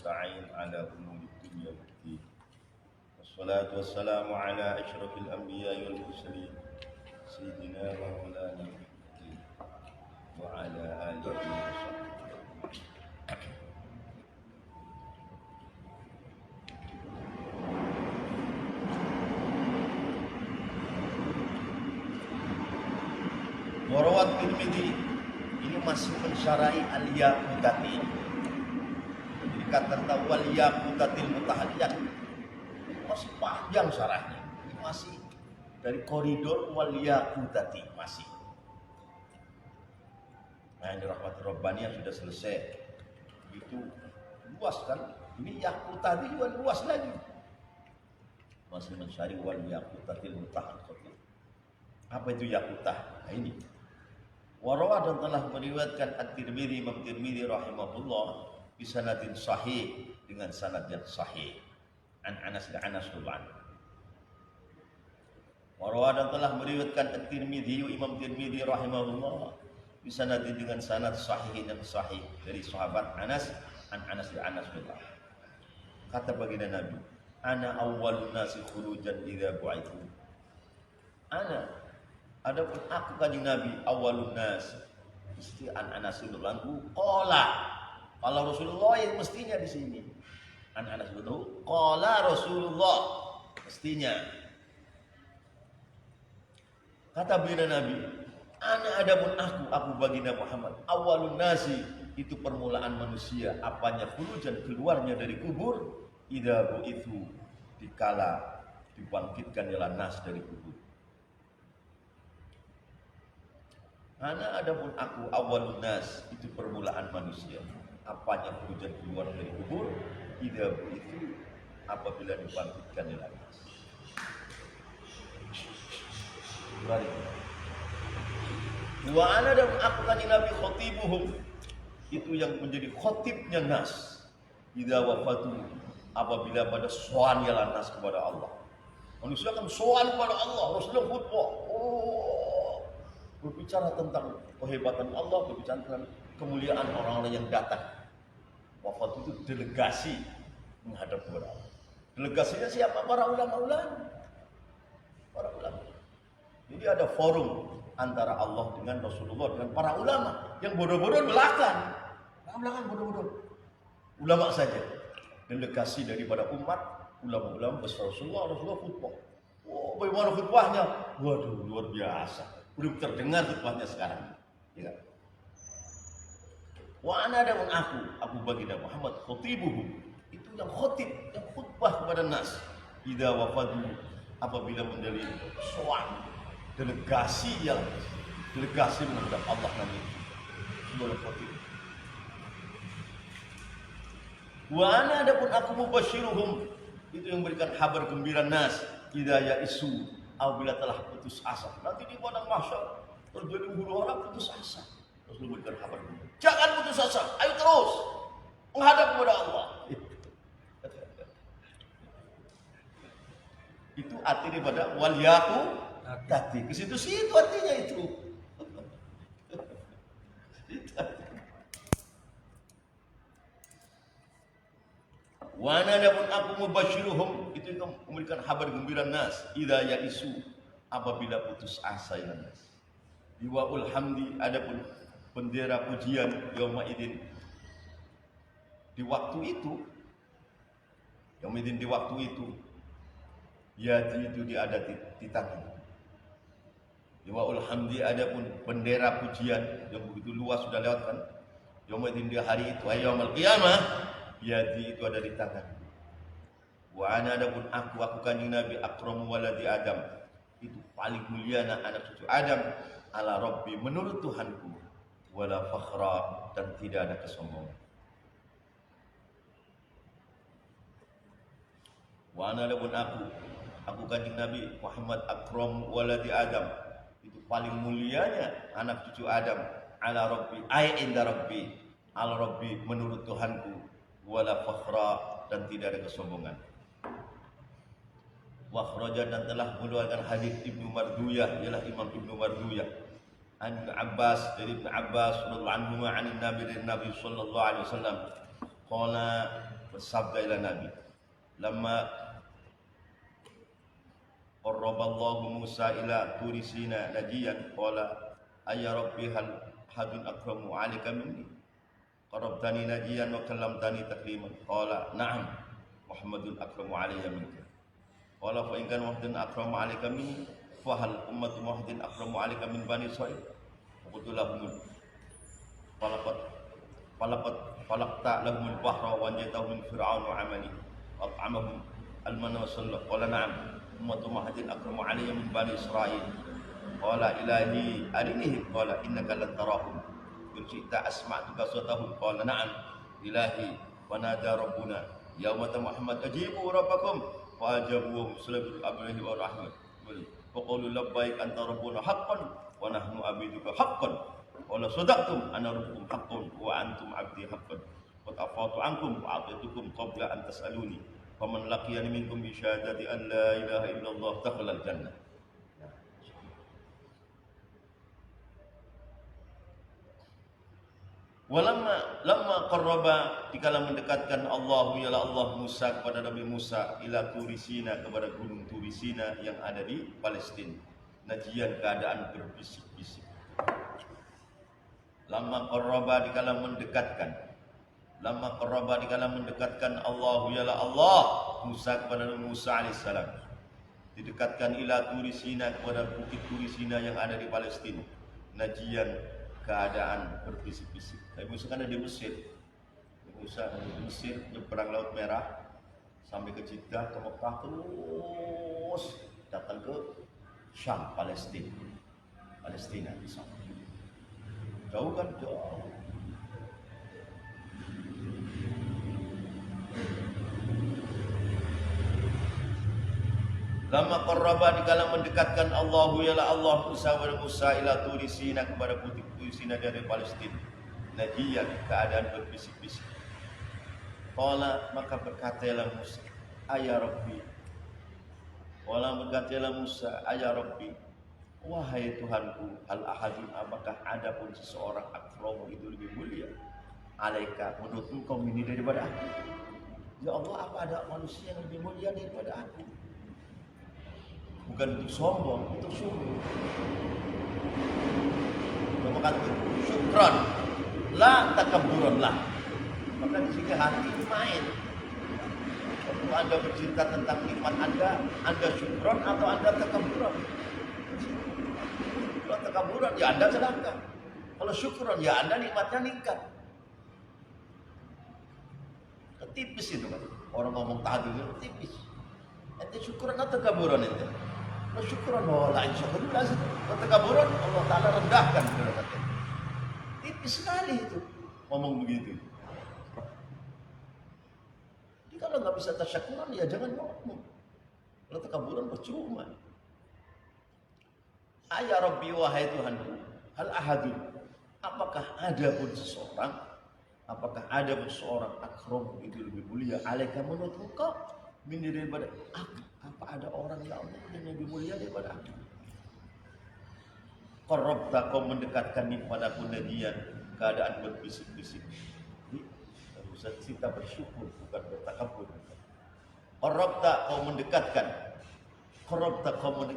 المستعين على أمور الدنيا والدين. والصلاة والسلام على أشرف الأنبياء والمرسلين سيدنا ومولانا محمد وعلى آله وصحبه. Warawat Tirmidzi ini masih mensyarai al-yaqutati. Jadi kata wal yaqutatil mutahayyat masih panjang syarahnya. Masih dari koridor wal yaqutati masih. Nah, ini rahmat Rabbaniyah sudah selesai. Itu luas kan? Ini yaqutati juga luas lagi. Masih mencari wal yaqutatil mutahayyat. Apa itu yaqutah? Nah, ini Warawah dan telah meriwayatkan At-Tirmidzi, Imam Tirmidzi rahimahullah bisanadin sahih, dengan sanad yang sahih. An Anas bin Anas radhiyallahu anhu. Warawah dan telah meriwayatkan At-Tirmidzi, Imam Tirmidzi rahimahullah bisanadin, dengan sanad sahih yang sahih dari sahabat Anas, An Anas bin Anas radhiyallahu anhu. Kata baginda Nabi, ana awwalun nasi khurujan idza bu'ithu. Adapun aku kanjeng Nabi awalun nas, mesti Anas bin Lanku qala. Kalau Rasulullah yang mestinya di sini. Anas bin Lanku qala Rasulullah mestinya. Kata baginda Nabi, adapun aku baginda Muhammad awalun nasi, itu permulaan manusia, apanya khulujan, keluarnya dari kubur, idza bu'itsu, dikala dibangkitkan ialah nas dari kubur. Adapun aku awalun nas, itu permulaan manusia, apanya hujan keluar dari kubur, idza itu apabila dibangkitkan dari nas. Wa ana dan aku kanjeng Nabi khatibuhum, itu yang menjadi khatibnya nas, idza wafatu, apabila pada sowan ialah nas kepada Allah. Manusia kan sowan kepada Allah, Rasulullah khutbah. Berbicara tentang kehebatan Allah, berbicara tentang kemuliaan orang-orang yang datang. Wafat itu delegasi menghadap kepada Allah. Delegasinya siapa? Para ulama-ulama. Para ulama. Jadi ada forum antara Allah dengan Rasulullah dengan para ulama. Yang bodoh-bodoh belakang. Belakang bodoh-bodoh. Ulama saja. Delegasi daripada umat, ulama-ulama besar Rasulullah khutbah. Oh, bagaimana khutbahnya? Waduh, luar biasa. Belum terdengar khutbahnya sekarang. Ya. Wa ana dan aku baginda Muhammad khatibuhum, itu yang khatib, yang khutbah kepada nas. Idza wafadu, apabila menjadi sowan, delegasi menghadap Allah nanti. Sebagai khatib. Wa ana adapun aku mubasyiruhum, itu yang memberikan kabar gembira nas. Idza ya'isu, apabila telah putus asa. Nanti di padang mahsyar terjadi huru hara putus asa. Terus memberikan kabar, jangan putus asa, ayo terus menghadap kepada Allah. Itu arti daripada wal yaqutati. Ke situ artinya itu. Wa ana adapun aku mubasyiruhum, itu memberikan kabar gembira nas, idza ya'isu, apabila putus asa ya nas. Liwaul hamdi, adapun bendera pujian yauma idin, di waktu itu, yauma idin di waktu itu, yati itu ada di tangan. Liwaul hamdi, adapun bendera pujian yang begitu luas sudah lewat kan. Yauma idin di hari itu, yaumul qiyamah, yadi itu ada di tangan. Wa ana adapun aku kanjeng Nabi akramu waladi Adam, itu paling mulia anak cucu Adam, ala Rabbi, menurut Tuhanku, wala fakhra, dan tidak ada kesombongan. Wa ana adapun aku kanjeng Nabi Muhammad akramu waladi Adam, itu paling mulianya anak cucu Adam, ala Rabbi, ay inda Rabbi, ala Rabbi, menurut Tuhanku, wala fakhra, dan tidak ada kesombongan. Wa kharaja, dan telah mengeluarkan hadis Ibnu Marduyah, ialah Imam Ibnu Marduyah, an Abbas, dari Ibnu Abbas radhiyallahu anhu, an Nabi sallallahu alaihi wasallam, qala, bersabda ila Nabi, lamma qarraballahu Musa ila turi Sina najiyan qala ayya rabbi hal hadun akramu alika minni qarabtani najiyan wa kallamtani takliman qala na'am Muhammadun akramu alayya minka qala fa in kana Muhammadun akramu alayka minni fa hal ummatu Muhammadin akramu alayka min bani Israil qultu lahum falaqta lahumul bahra wa anjaytahum min fir'aun wa amali wa at'amahum al-manna wa sallallahu qala na'am ummatu Muhammadin akramu alayya min bani Israil qala ilahi arinihim qala innaka lan tarahum in syi'ta asma'tuka sawtahum qala na'am ilahi wa nada rabbuna ya ummata Muhammad ajibu rabbakum fa ajabu muslimin abihi wa rahmat wa qalu labbaik anta rabbuna haqqan wa nahnu abiduka haqqan wala sadaqtum ana rabbukum haqqun wa antum abdi haqqan qad afatu ankum wa a'titukum qabla an tas'aluni faman laqiyani minkum bi syahadati an la ilaha illallah dakhala al-jannah. Lamma qarraba dikala mendekatkan Allah ya Allah Musa kepada Nabi Musa ila Turi Sina kepada gunung Turi Sina yang ada di Palestina. Najian keadaan berbisik-bisik. Lamma qarraba dikala mendekatkan Allah ya Allah Musa kepada Nabi Musa alaihissalam. Didekatkan ila Turi Sina kepada bukit Turi Sina yang ada di Palestina. Najian keadaan berbisik-bisik. Nabi Musa kan ada di Mesir. Nabi Musa ada di Mesir, nyebrang Laut Merah sampai ke Jeddah, ke Mekah, terus datang ke Syam, Palestina di sana. Jauh kan? Jauh. Lama qarraba dikala mendekatkan Allahu ya Allah Musa wa Musa ila Turi Sina kepada bukit Turi Sina dari Palestina. Najian keadaan berbisik-bisik. Qala maka berkatalah Musa, ayya Rabbi. Qala berkatalah Musa, ayya Rabbi. Wahai Tuhanku, al-ahadun apakah ada pun seseorang akramu itu lebih mulia alaika menurut engkau ini daripada aku? Ya Allah, apa ada manusia yang lebih mulia daripada aku? Bukan untuk sombong, untuk syukur. Maka syukran, la takabburan lah. Maka di sini hati main. Waktu Anda bercerita tentang nikmat Anda syukran atau Anda takabburan? Kalau takabburan, ya Anda sedangkan. Kalau syukran, ya Anda nikmatnya ningkat. Tipis itu kan. Orang ngomong tadi itu tipis. Ente syukuran atau takaburan ente? Kalau syukuran, oh lain syukuran. Kalau takaburan, Allah Ta'ala rendahkan. Tipis sekali itu. Ngomong begitu. Jadi kalau nggak bisa tasyakuran, ya jangan ngomong. Kalau takaburan percuma. Ayya Rabbi wahai Tuhanku, hal ahadun. Apakah ada pun seseorang akram itu lebih mulia alaika menurut engkau min daripada aku? Apa ada orang ya Allah yang lebih mulia daripada aku? Qarrabta kau mendekatkan kepadaku najian keadaan berbisik-bisik. Ini harus kita bersyukur bukan bertakabur. Qarrabta kau mendekatkan kepadaku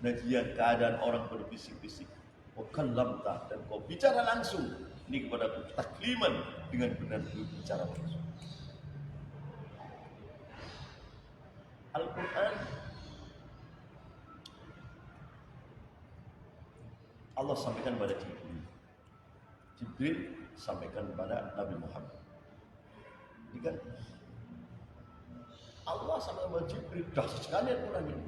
najian keadaan orang berbisik-bisik. Wa kallamta dan kau bicara langsung ini kepadaku takliman dengan benar bicara langsung. Al-Quran Allah sampaikan kepada Jibril sampaikan kepada Nabi Muhammad. Ini kan Allah sampaikan kepada Jibril dahsyat sekali Al-Quran ini.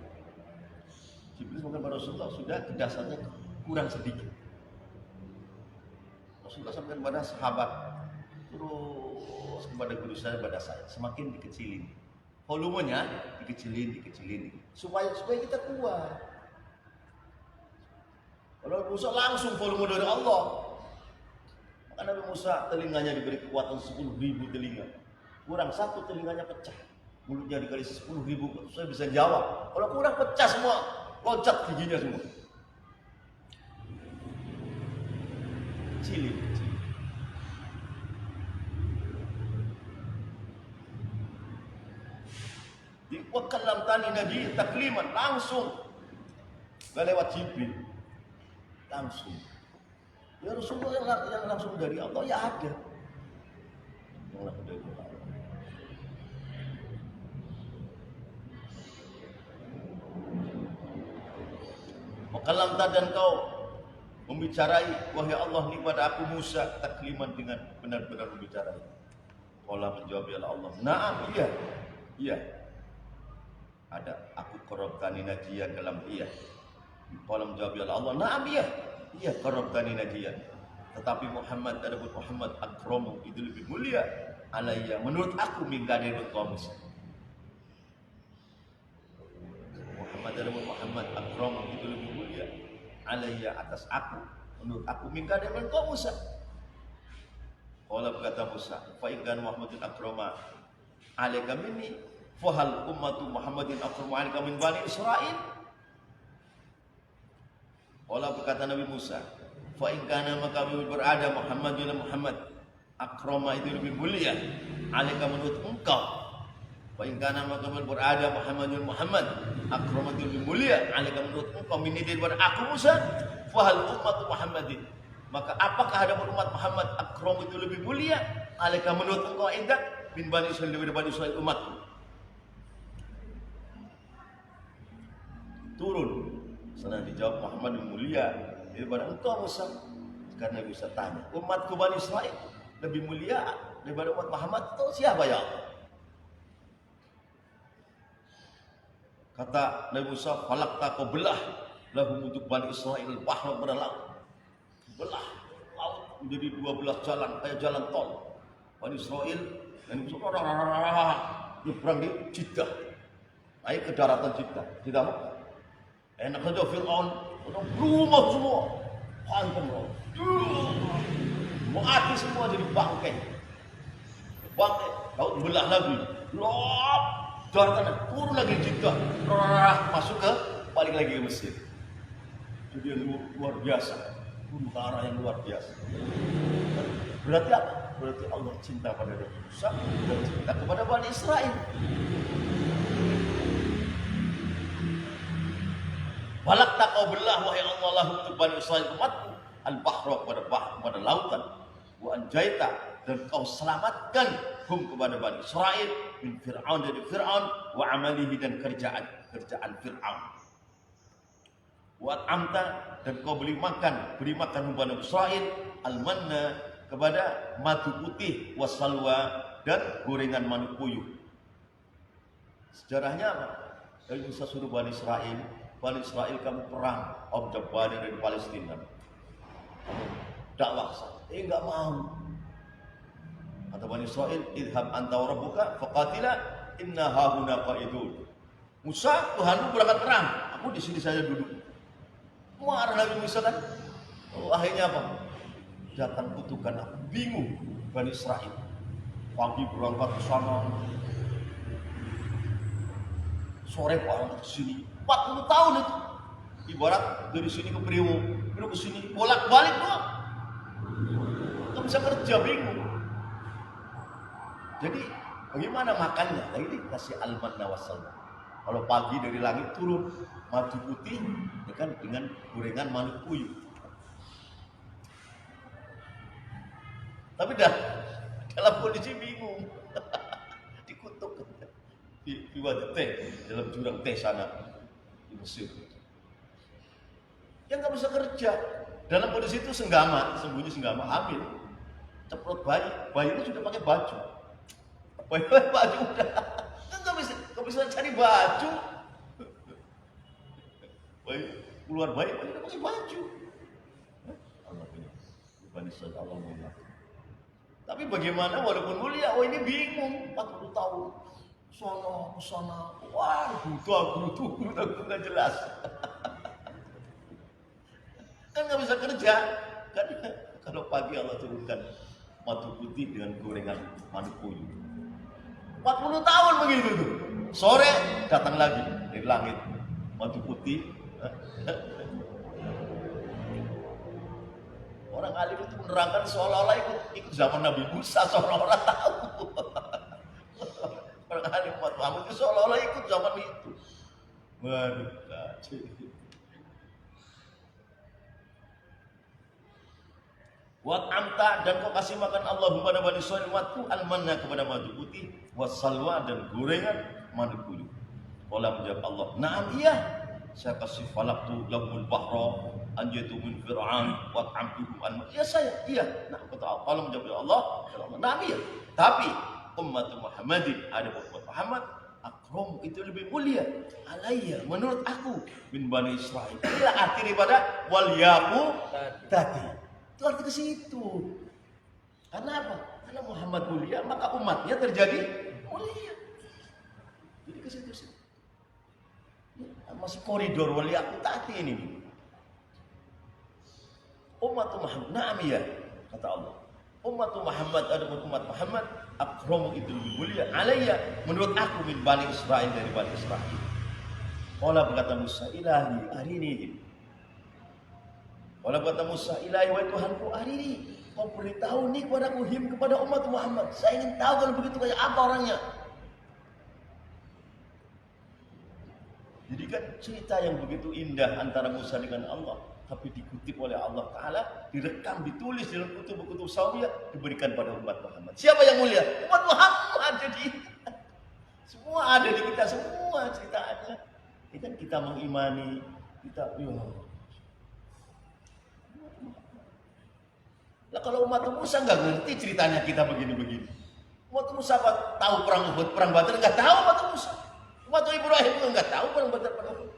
Jibril sampaikan kepada Rasulullah sudah kedasarnya kurang sedikit. Rasulullah sampaikan kepada sahabat terus kepada guru saya, kepada saya semakin dikecilin. Volumenya dikecilin supaya kita kuat. Kalau Musa langsung volume dari Allah, maka Nabi Musa telinganya diberi kekuatan 10.000 telinga. Kurang satu telinganya pecah, mulutnya dikali 10.000 saya bisa jawab. Kalau kurang pecah semua, loncat giginya semua. Kecilin. Wa kallamtani nabiyyan takliman, langsung. Gak lewat Jibril. Langsung. Ya Rasulullah yang langsung dari Allah ya ada. Yang langsung dari Allah. Kalam dan kau membicarai wahai Allah ni pada aku Musa takliman dengan benar-benar membicarai. Allah menjawab ya Allah. Naam iya. Iya. Ada aku qarabtani najiyan kalam iya. Allah menjawab ya Allah. Naam iya. Iya qarabtani najiyan. Tetapi Muhammad adapun Muhammad akramu itu lebih mulia alayya menurut aku mingkane kau Musa. Muhammad akramu itu lebih mulia alayya atas aku menurut aku minka dengan kau Musa. Qala berkata Musa fa in kana Muhammadun akrama alayka minni fa hal ummatu Muhammadin akramu alayka min bani Israil. Qala berkata Nabi Musa fa in kana maka berada Muhammad akrama itu lebih mulia alayka menurut engkau. Wa in kana maka berada Muhammad akramatul lebih mulia alika menurut engkau minni daripada aku Musa fa hal ummatu Muhammadin maka apakah ada umat Muhammad akram itu lebih mulia alika menurut engkau indak bin bani Israil daripada bani Israil umatku. Turun sana dijawab Muhammad lebih mulia daripada engkau Musa. Karena bisa tanya umatku bani Israil lebih mulia daripada umat Muhammad itu siapa ya Allah? Kata Nabi Musa, falakta kau belah lahum untuk Bani Israel bahwa pada laut. Belah laut menjadi 12 jalan, kayak jalan tol. Bani Israel dan Musa nyebrang di Jeddah. Naik ke daratan Jeddah. Jeddah enak saja Fir'aun, rumah semua. Hantam laut. Mati semua jadi bangkai. Bangkai, laut belah lagi. Lop. Daratan turun lagi Jeddah, masuk ke balik lagi ke Mesir. Jadi yang luar biasa, turun ke arah yang luar biasa. Berarti apa? Berarti Allah cinta pada Nabi Musa dan cinta kepada Bani Israel. Balak tak kau belah wahai Allah lahu untuk Bani Israel umatku al-bahra pada lautan wa anjaita dan kau selamatkan hum kepada Bani Israel min Fir'aun dari Fir'aun wa amalihi dan kerjaan Fir'aun wa amta dan kau beri makan Bani Israel al-manna kepada madu putih wasalwa dan gorengan madu puyuh. Sejarahnya apa? Dari Musa suruh Bani Israel kamu perang Jabbar dari Palestina. Dakwah enggak mau. Kata Bani Israel, idhab anta wa rabbuka faqatila inna hahuna qa'idun. Musa, Tuhanmu berangkat perang, aku di sini saja duduk. Marah Nabi Musa kan? Akhirnya apa? Datang kutukan, aku bingung Bani Israel. Pagi berangkat ke sana, sore berangkat ke sini. 40 tahun itu. Ibarat dari sini ke Priwo, ke sini bolak-balik doang. Enggak bisa kerja, bingung. Jadi bagaimana makannya? Lagi dikasih al-manna wassalwa. Kalau pagi dari langit turun madu putih dengan gorengan madu puyuh. Tapi dalam kondisi bingung. Dikutuk di wadi teh dalam jurang teh sana di Mesir. Yang nggak bisa kerja. Dalam kondisi itu sembunyi senggama, hamil. Ceprot bayi itu sudah pakai baju. Baju udah nggak bisa cari baju. Keluar bayi udah pakai baju. Allah punya Bani Israil Allah mulia. Tapi bagaimana walaupun mulia, ini bingung 40 tahun. Sana, wah grutu nggak jelas. Kan nggak bisa kerja. Kan kalau pagi Allah turunkan madu putih dengan gorengan madu puyuh. 40 tahun begitu tuh. Sore datang lagi dari langit madu putih. Orang alim itu menerangkan seolah-olah ikut zaman Nabi Musa, seolah-olah tahu. Orang ahli umat Muhammad itu seolah-olah ikut zaman itu. Waduh, Amta dan kau kasih makan Allahumma kepada Bani Israil umatku al-manna kepada madu putih, wasalwa dan gorengan madu kuyu. Qala menjawab Allah, "Na'am iya. Saya kasih falaqtu lahumul bahra anjaitu min fir'aun wa amtuhum an." Ya saya, iya. Nah, kata Allah menjawab Allah, "Na'am iya." Tapi umat Muhammadin ada umat Muhammad akram itu lebih mulia alayya menurut aku min Bani Israil. Inilah arti daripada wal yaqu tadi. Itu arti ke situ. Karena apa? Karena Muhammad mulia, maka umatnya terjadi mulia. Jadi ke situ. Masih koridor wali aku tadi ini. Umat Muhammad, na'am ya, kata Allah. Umat Muhammad adapun umat Muhammad akramu itu lebih mulia alayya menurut aku min Bani Israil dari Bani Israil. Qala berkata Musa ilahi arini. Qala berkata Musa ilahi wa Tuhanku arini. Kau beritahu nih kepadaku him kepada umat Muhammad. Saya ingin tahu kalau begitu kayak apa orangnya. Jadi kan cerita yang begitu indah antara Musa dengan Allah, tapi dikutip oleh Allah Ta'ala, direkam, ditulis dalam kutub-kutub sawiyah, diberikan pada umat Muhammad. Siapa yang mulia? Umat Muhammad. Jadi semua ada di kita, semua ceritanya. Ini kan kita mengimani, kita Lah kalau umat Musa nggak ngerti ceritanya kita begini-begini. Umat Musa tahu perang Uhud, perang Badar nggak tahu umat Musa. Umat Ibrahim juga nggak tahu perang Badar, perang Uhud.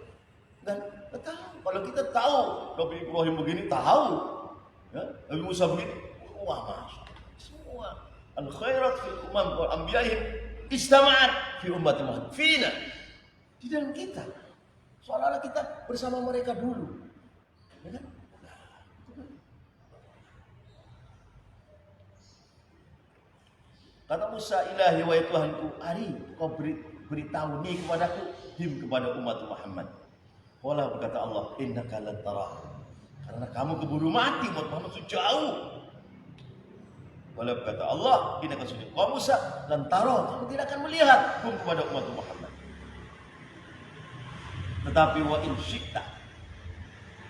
Dan nggak tahu. Kalau kita tahu, Nabi Ibrahim begini tahu, ya? Nabi Musa begini, wah masya semua. Al khairat fi umam wal anbiya'ihim istama'at fi ummati Muhammad. Fina di dalam kita. Seolah-olah kita bersama mereka dulu. Ya kan? Kata Musa, ilahi wa Tuhanku, ari kau beritahu nih kepadaku, him kepada umat Muhammad. Qala berkata Allah, innaka lan tara. Karena kamu keburu mati, umat Muhammad sudah jauh. Qala berkata Allah, innaka sudah kau Musa lan tara, kamu tidak akan melihat hum kepada umat Muhammad. Tetapi wa in syi'ta,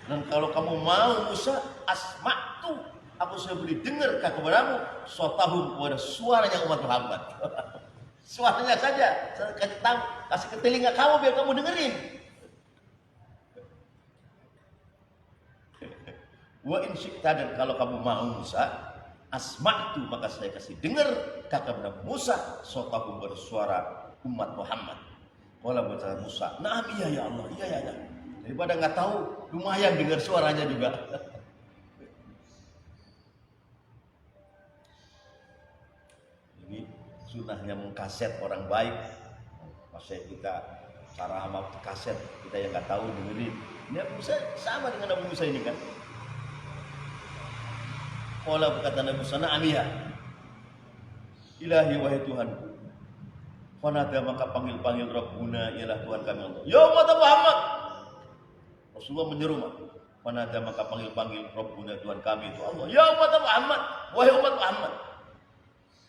dan kalau kamu mau Musa, asma'tu, aku sudah beri dengar kepadamu sotahum kepada suaranya umat Muhammad. Suaranya saja, saya kasih ke telinga kamu biar kamu dengerin. Wa in syi'ta, dan kalau kamu mau Musa, asma'tu, maka saya kasih dengar kepada Musa sotahum kepada suara umat Muhammad. Kalau berkata Musa, "Na'am iya ya Allah, iya ya." Daripada nggak tahu, lumayan dengar suaranya juga. Ini sunahnya mengkaset orang baik. Masih kita cara amal kaset, kita yang nggak tahu dengerin. Ini Musa sama dengan Nabi Musa ini kan. Qala berkata Nabi Musa, "Na'am iya. Ilahi wahai Tuhanku." Fanada, maka panggil-panggil Rabbuna, ialah Tuhan kami Allah. Ya umat Muhammad. Rasulullah menyeru, fanada, maka panggil-panggil Rabbuna, Tuhan kami itu Allah. Ya umat Muhammad, wahai umat Muhammad.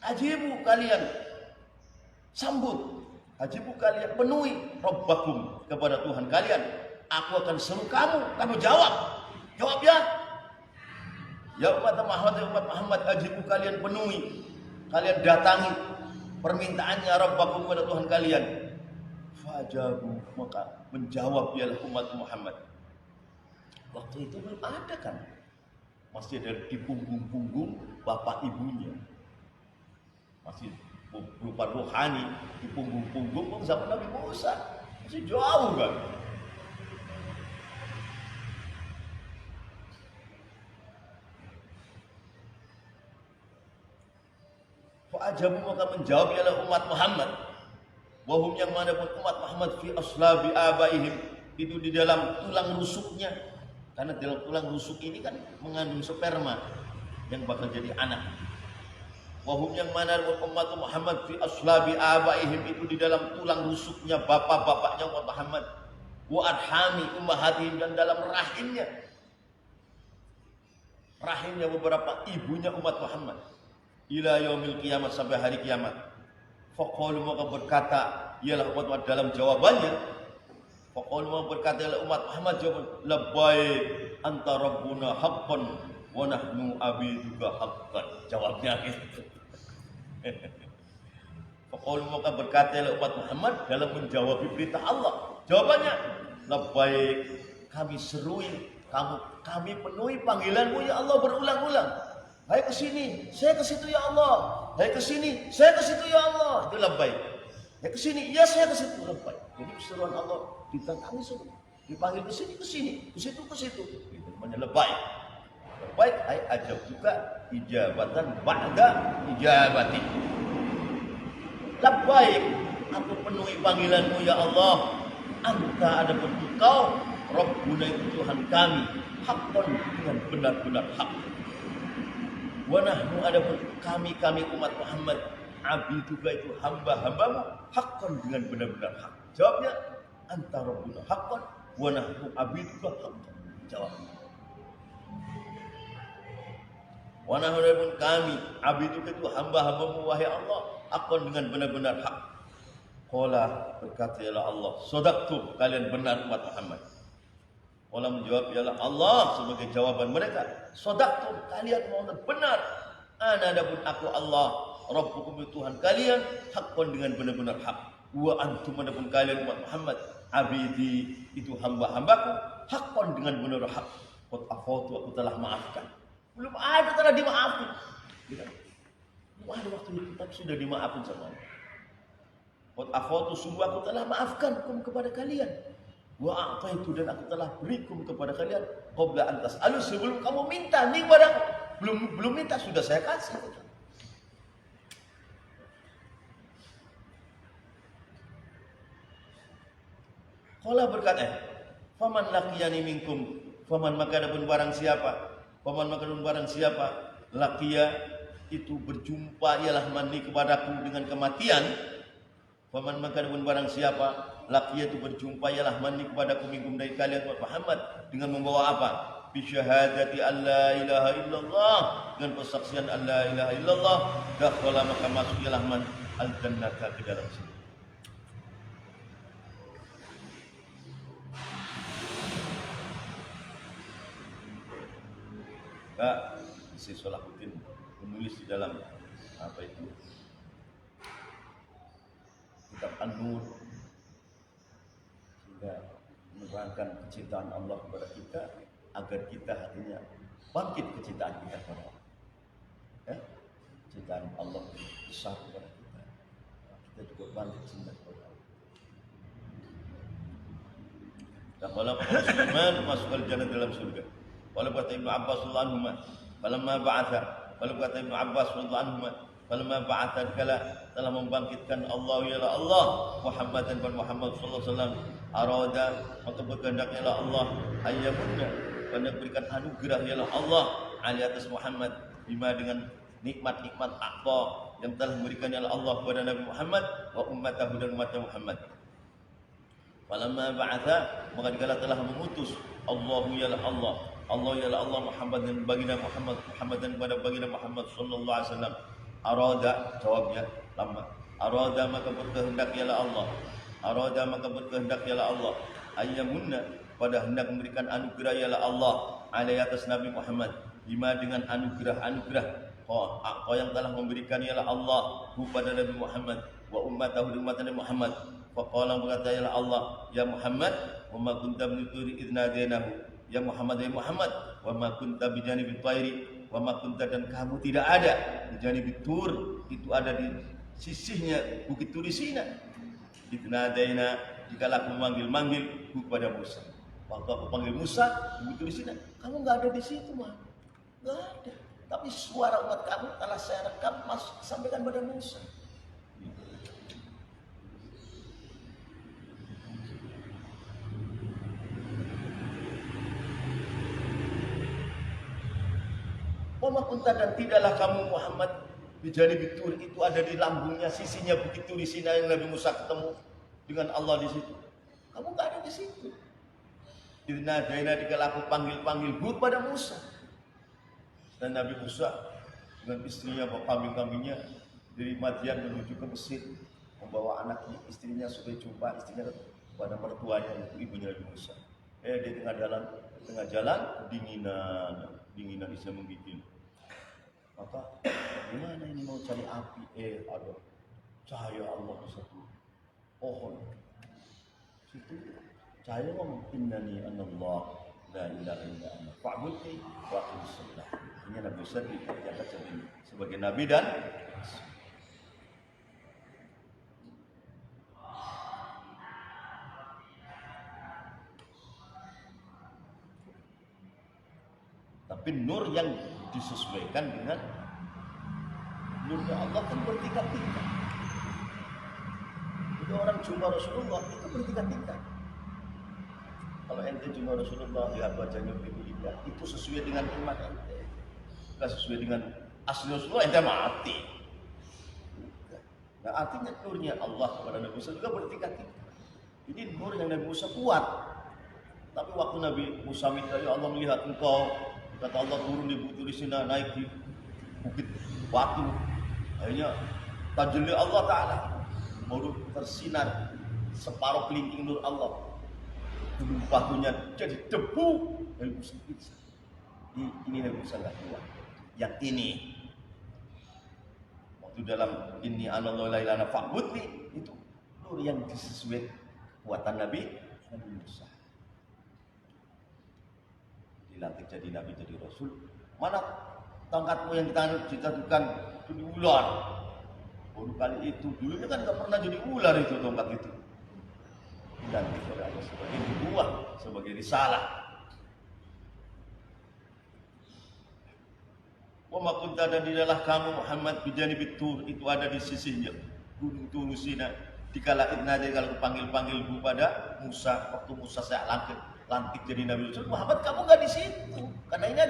Ajibu, kalian sambut. Ajibu, kalian penuhi Rabbakum, kepada Tuhan kalian. Aku akan seru kamu jawab. Jawab ya. Ya umat Muhammad, ya umat Muhammad, ajibu, kalian penuhi. Kalian datangi permintaannya Rabbakum kepada Tuhan kalian. Fajabu, maka menjawab ialah umat Muhammad. Waktu itu belum ada kan, masih ada di punggung-punggung bapak ibunya, masih berupa rohani di punggung-punggung zaman Nabi Musa, masih jauh kan. Fa'ajabu, maka menjawab ialah umat Muhammad. Wahum, yang mana pun umat Muhammad fi aslabi abaihim, itu di dalam tulang rusuknya. Karena dalam tulang rusuk ini kan mengandung sperma yang bakal jadi anak. Wahum, yang mana pun umat Muhammad fi aslabi abaihim, itu di dalam tulang rusuknya bapak-bapaknya umat Muhammad. Wa arhami ummahatihim, dan dalam rahimnya beberapa ibunya umat Muhammad. Ila yaumil kiamat, sampai hari kiamat. Faqalu maka berkata ialah umat dalam jawabannya. Faqalu maka berkata ialah umat Muhammad jawab labbaik anta rabbuna haqqan wa nahnu abiduka haqqan. Jawabnya gitu. Faqalu maka berkata ialah umat Muhammad dalam menjawab perintah Allah. Jawabannya labbaik, kami serui, kami penuhi panggilanmu ya Allah berulang-ulang. Hai ke sini, saya ke situ ya Allah. Hai ke sini, saya ke situ ya Allah. Itu labbaik. Hai ke sini, ya saya ke situ, labbaik. Jadi keseruan Allah ditantangi semua. Dipanggil ke sini, ke sini, ke situ, ke situ. Itu namanya labbaik. Labbaik ai ajab juga ijabatan ba'da ijabati. Labbaik, aku penuhi panggilanmu ya Allah. Anta adapun engkau Rabbuna itu Tuhan kami, haqqan dengan benar-benar hak. Wa nahnu adapun kami umat Muhammad, abiduka itu hamba-hambamu, haqqan dengan benar-benar hak. Jawabnya anta Rabbuna haqqan wa nahnu abiduka haqqan. Jawabnya wa nahnu adapun kami, abiduka itu hamba-hambamu wahai Allah, haqqan dengan benar-benar hak. Qala berkata ya Allah, sadaqtum, kalian benar umat Muhammad. Qala menjawab ya Allah sebagai jawaban mereka, sadaqtum, kalian mohon benar. Ana adapun aku Allah, Rabbukum Tuhan kalian, haqqan dengan benar-benar hak. Wa antum adapun kalian umat Muhammad, abidi itu hamba-hambaku, haqqan dengan benar hak. Qad afawtu, aku telah maafkan. Belum ada telah dimaafkan. Belum ada waktu itu tapi sudah dimaafkan sama Allah. Qad afawtu, sungguh aku telah maafkan kepada kalian. Wa a'taitu, dan aku telah berikum kepada kalian qabla an tas'alu, sebelum kamu minta nih padaku. Belum minta sudah saya kasih. Qala berkata, faman laqiyani minkum, faman maka adapun barang siapa, laqiya itu berjumpa ialah mani kepadaku dengan kematian. Faman maka adapun barang siapa laqiya itu berjumpa ialah mani kepadaku minkum dari kalian Muhammad dengan membawa apa? Bi syahadati an la ilaha illallah, dengan persaksian an la ilaha illallah, dakhala maka masuk ialah man al jannata ke dalam surga. Kak, si Salahuddin menulis di dalam apa itu? Kitab An-Nur, sehingga menerangkan kecintaan Allah kepada kita agar kita hatinya bangkit kecintaan kita kepada Allah. Ya? Kecintaan Allah besar kepada kita. Kita juga bangkit cinta kepada Allah. Dan kalau Sulaiman masuk al jannah dalam surga. Kalau kata Ibnu Abbas radhiyallahu anhu, falamma ba'atha, kalau kata Ibnu Abbas radhiyallahu anhu, falamma ba'atha kala telah membangkitkan Allah ya Allah Muhammad dan Muhammad sallallahu alaihi wasallam, arada maka berkehendak ya Allah ayyamunna, pada berikan anugerah ya Allah ali atas Muhammad bima dengan nikmat-nikmat aqwa yang telah memberikan ya Allah kepada Nabi Muhammad wa ummatahu dan umat Muhammad. Falamma ba'atha, maka dikala telah mengutus Allahu ya Allah ya Allah Muhammad dan baginda Muhammad dan kepada baginda Muhammad sallallahu alaihi wasallam, arada jawabnya lama, arada maka berkehendak ya Allah, arada maka berkehendak ya Allah ayyamunna, pada hendak memberikan anugerah ya Allah alaihi atas Nabi Muhammad bima dengan anugerah kau yang telah memberikan ya Allah kepada Nabi Muhammad wa ummatahu dan umat Nabi Muhammad. Faqala berkata ya Allah ya Muhammad wa ma kunta binuturi idnadainahu, ya Muhammad wa ma kunta bijanibi thairi, wa ma kunta dan kamu tidak ada bijanibi tur, itu ada di sisihnya bukit Turisina. Idnadaina, dikala aku memanggil kepada Musa. Waktu aku panggil Musa bukit Turisina, kamu enggak ada di situ, mah. Enggak ada. Tapi suara umat kamu telah saya rekam sampaikan pada Musa. Wama kunta, dan tidaklah kamu Muhammad bijani bitur, itu ada di lambungnya sisinya bukit Turisina yang Nabi Musa ketemu dengan Allah di situ. Kamu enggak ada di situ. Idna daina dikala aku panggil kepada Musa. Dan Nabi Musa dengan istrinya bawa kambing-kambingnya dari Madian menuju ke Mesir. bawa anaknya, istrinya supaya jumpa istrinya kepada mertuanya, itu ibunya Nabi Musa. Di tengah jalan dinginan bisa menggigil. Maka gimana ini mau cari api? Ada cahaya Allah di satu pohon. Situ cahaya ngomong innani anallah la ilaha illa ana fa'budni wa aqimis shalah. Ini Nabi Musa diangkat sebagai nabi dan tapi nur yang disesuaikan dengan nurnya Allah kan bertingkat-tingkat. Jadi orang jumpa Rasulullah itu bertingkat-tingkat. Kalau ente jumpa Rasulullah lihat wajahnya begitu indah, itu sesuai dengan iman ente. Tidak sesuai dengan asli Rasulullah, ente mati. Nah artinya nurnya Allah kepada Nabi Musa juga bertingkat-tingkat. Jadi nur yang Nabi Musa kuat. Tapi waktu Nabi Musa minta, ya Allah melihat engkau, kata Allah turun di bukit Sina, naik di bukit batu. Akhirnya tajalli Allah Ta'ala baru tersinar separuh kelingking nur Allah. Gunung batunya jadi debu. Nabi Musa bisa. Ini Nabi Musa nggak kuat. Yang ini waktu dalam ini anallahu la ilaha fa'budni, itu nur yang disesuaikan kuatan Nabi Musa. Dilantik jadi nabi, jadi rasul. Mana tongkatmu yang ditancapkan jadi ular? Baru kali itu, dulunya kan nggak pernah jadi ular itu tongkat itu. Dilantik oleh Allah sebagai nubuwah, sebagai risalah. Wa ma kunta, dan didalah kamu Muhammad bijanibit tur, itu ada di sisinya gunung Tur Sina. Dikala idnaja, kalau panggil kepada Musa, waktu Musa saya lantik jadi Nabi Rasul. Muhammad kamu nggak di situ, karena ini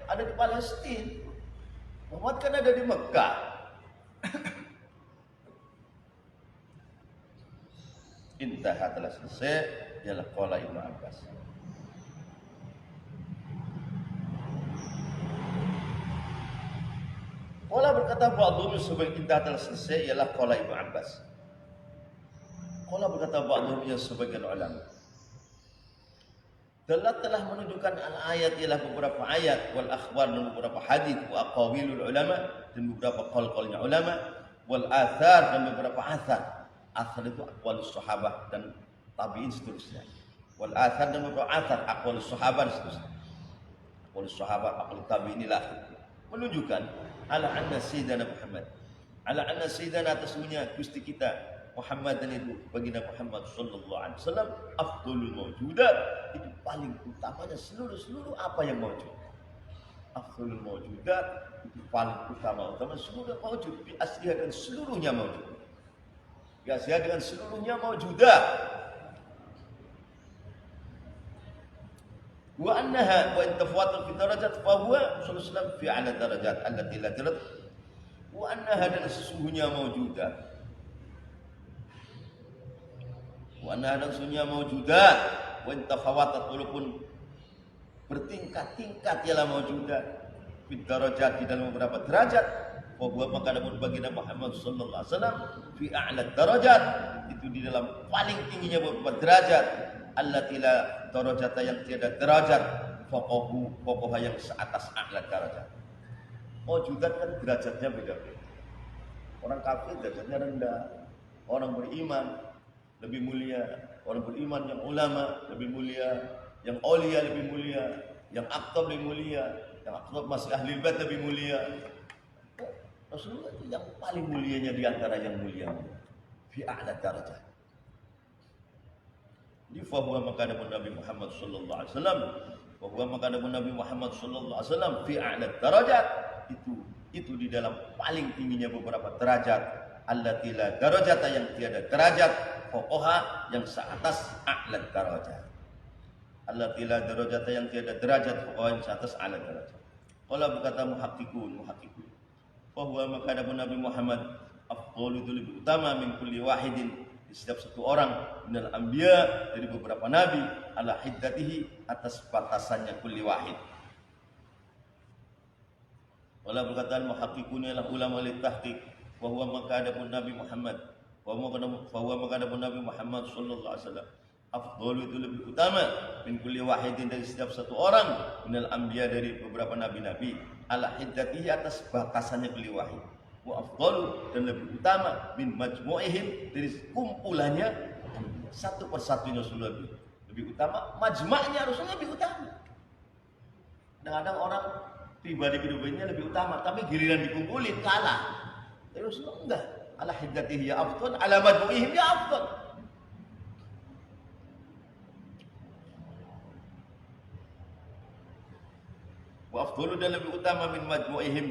ada di Palestina. Muhammad kan ada di Mekah. Intaha, telah selesai, ialah qala Ibnu Abbas. Qala berkata ba'dhum, sebagai intaha telah selesai, ialah qala Ibnu Abbas. Qala berkata ba'dhum, ya sebagian ulama, telah menunjukkan al-ayat, ialah beberapa ayat, wal akhbar, dan beberapa hadis, wa aqawilul ulama, dan beberapa qaul-qaulnya ulama, wal athar, dan beberapa athar. Athar itu aqwalus sahabah dan tabi'in seterusnya. Wal athar, dan beberapa athar, aqwalus sahabah dan seterusnya. Aqwalus sahabah, aqwalus tabi'in ila akhir. Menunjukkan ala anna sayyidina Muhammad, ala anna sayyidina, atasnya Gusti kita Muhammad, dan itu baginda Muhammad sallallahu alaihi wasallam afdhalul mawjudat, itu paling utamanya seluruh apa yang mawjud. Afdhalul mawjudat, itu paling utama seluruh mawjud, bi asliha, dan seluruhnya mawjud. Bi asliha, dengan seluruhnya mawjudat. Wa annaha wa in tafawatu fi darajat fa huwa sallallahu alaihi wasallam fi a'la darajat allati la tarat. Wa annaha, dan sesungguhnya mawjudat. Wa anna, dan sesungguhnya mawjudat, wa intafawatat, walaupun bertingkat-tingkat ialah mawjudat, fi darajat, di dalam beberapa derajat, wa huwa, maka namun baginda Muhammad sallallahu alaihi wasallam fi a'la darajat, itu di dalam paling tingginya beberapa derajat, allati la darajata, yang tiada derajat, faqaha, yang seatas a'la darajat. Mawjudat kan derajatnya beda-beda. Orang kafir derajatnya rendah, orang beriman lebih mulia, orang beriman yang ulama lebih mulia, yang aulia lebih mulia, yang aqtab lebih mulia, yang aqtab masih ahli bait lebih mulia. Rasulullah itu yang paling mulianya di antara yang mulia, fi a'la darajat. Di fahuwa, maka ada Nabi Muhammad sallallahu alaihi wasallam, fahuwa, maka ada Nabi Muhammad sallallahu alaihi wasallam fi a'la darajat, itu di dalam paling tingginya beberapa derajat, allati la darajata, yang tiada derajat, faqaha, yang seatas a'la darajat, allati la darajata, yang tiada derajat, faqaha, yang seatas a'la darajat. Qala, berkata muhaqqiqun, fahuwa, maka ada Nabi Muhammad afdalu, itu lebih utama, min kulli wahidin, di setiap satu orang, minal anbiya, dari beberapa nabi, ala hiddatihi, atas batasannya kulli wahid. Wala, berkata muhaqqiqun, ialah ulama li tahqiq, wa huwa, maka ada Nabi Muhammad Bahwa mengadakan Nabi Muhammad sallallahu alaihi wasallam afdalu itu lebih utama min kulli wahidin dari setiap satu orang minal anbiya dari beberapa nabi-nabi ala hiddatihi atas batasannya kulli wahid wa afdalu dan lebih utama min majmu'ihim dari kumpulannya satu persatunya Rasulullah lebih utama, majma'nya Rasulullah lebih utama. Kadang-kadang orang pribadi kehidupannya lebih utama, tapi giliran dikumpulin kalah. Tapi Rasulullah enggak. Ala hiddatihi ya afdal, ala majmu'ihim ya afdal. Wa afdalu dan lebih utama min majmu'ihim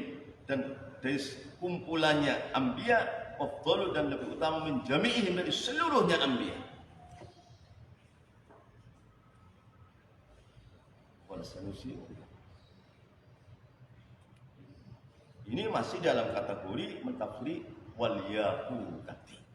dan dari kumpulannya anbiya, afdalu dan lebih utama min jami'ihim dari seluruhnya anbiya. Wal sanusi. Ini masih dalam kategori mentafsiri wal yaqutati.